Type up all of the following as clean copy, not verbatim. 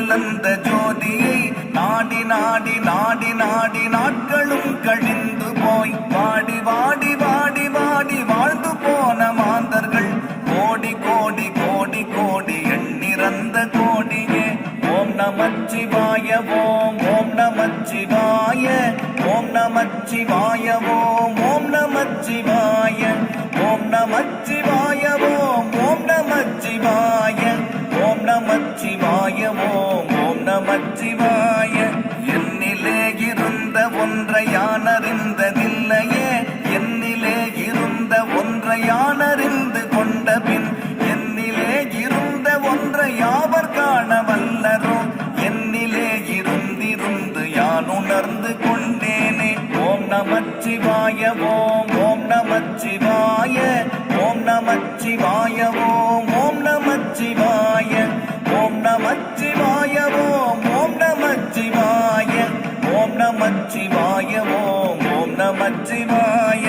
கலந்த ஜோதியை நாடி நாடி நாடி நாடி நாட்களும் கழிந்து போய் வாடி வாடி வாடி வாடி வாழ்ந்து போன மாந்தர்கள் கோடி கோடி கோடி கோடி எண்ணிறந்த கோடியே. ஓம் நமச்சிவாய ஓம் ஓம் நமச்சிவாய ஓம் நமச்சிவாய ஓம் ஓம் நமச்சிவாய ஓம் நமச்சிவாய ஓம் ஓம் நமச்சிவாய ஓம் நமச்சிவாய ஓம் ஓம் நமச்சிவாய. என்னிலே இருந்த ஒன்றை யானறிந்ததில்லையே, என்னிலே இருந்த ஒன்றை யானறிந்து கொண்ட பின் என்னிலே இருந்த ஒன்றை யாவர் காண வல்லரோ, என்னிலே இருந்திருந்து யான் உணர்ந்து கொண்டேனே. ஓம் நமச்சிவாய ஓம் ஓம் நமச்சிவாய ஓம் நமச்சிவாய ஓம் ஓம் நமச்சிவாய ஓம் நமச்சிவாய ஓம் ஓம் நமச்சிவாய ஓம் நமச்சிவாய ஓம் ஓம் நமச்சிவாய.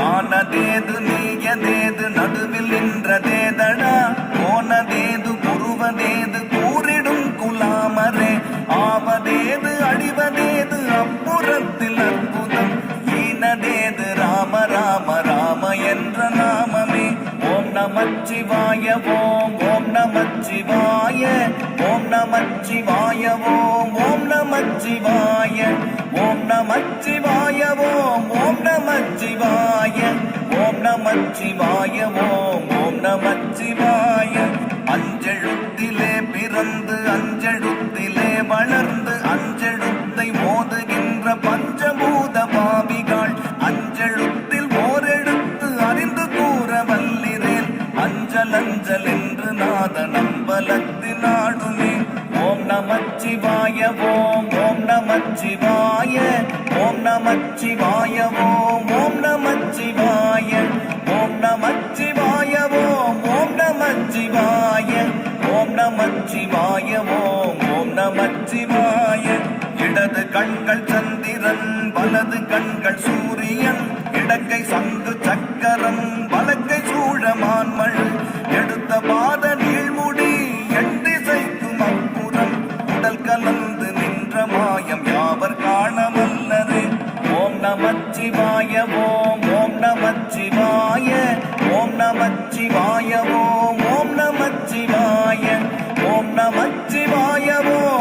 ஆனதேது நீயதேது நடுவில் நின்றதேதடா, போனதேது புருவதேது கூறிடும் குலாமரே, ஆவதேது அழிவதேது அப்புறத்தில் அற்புதம், ஈனதேது ராம ராம ராம என்ற நாமமே. ஓம் நமச்சிவாய ஓம் ஓம் நமச்சிவாய ஓம் நமச்சிவாய ஓம் ஓம் நமச்சிவாய ஓம் நமச்சிவாய ஓம் ஓம் நமச்சிவாய ஓம் நமச்சிவாய ஓம் ஓம் நமச்சிவாய. அஞ்செழுத்திலே பிறந்து அஞ்செழுத்திலே வளர்ந்து அஞ்செழுத்தை மோதுகின்ற பஞ்சபூத பாவிகள் அஞ்செழுத்தில் ஓரெழுத்து அறிந்து கூற வல்லிரேன், அஞ்சல் அஞ்சல் என்று நாத நம்பலத்தினாடுமே. ஓம் நமச்சிவாய ஓம் ஓம் நமச்சிவாய ஓம் நமச்சிவாய ஓம் ஓம் நமச்சிவாய ஓம் நமச்சிவாய ஓம் ஓம் நமச்சிவாய ஓம் நமச்சிவாய ஓம் ஓம் நமச்சிவாய. இடது கண்கள் சந்திரன் வலது கண்கள் சூரியன் இடக்கை சந்திரன்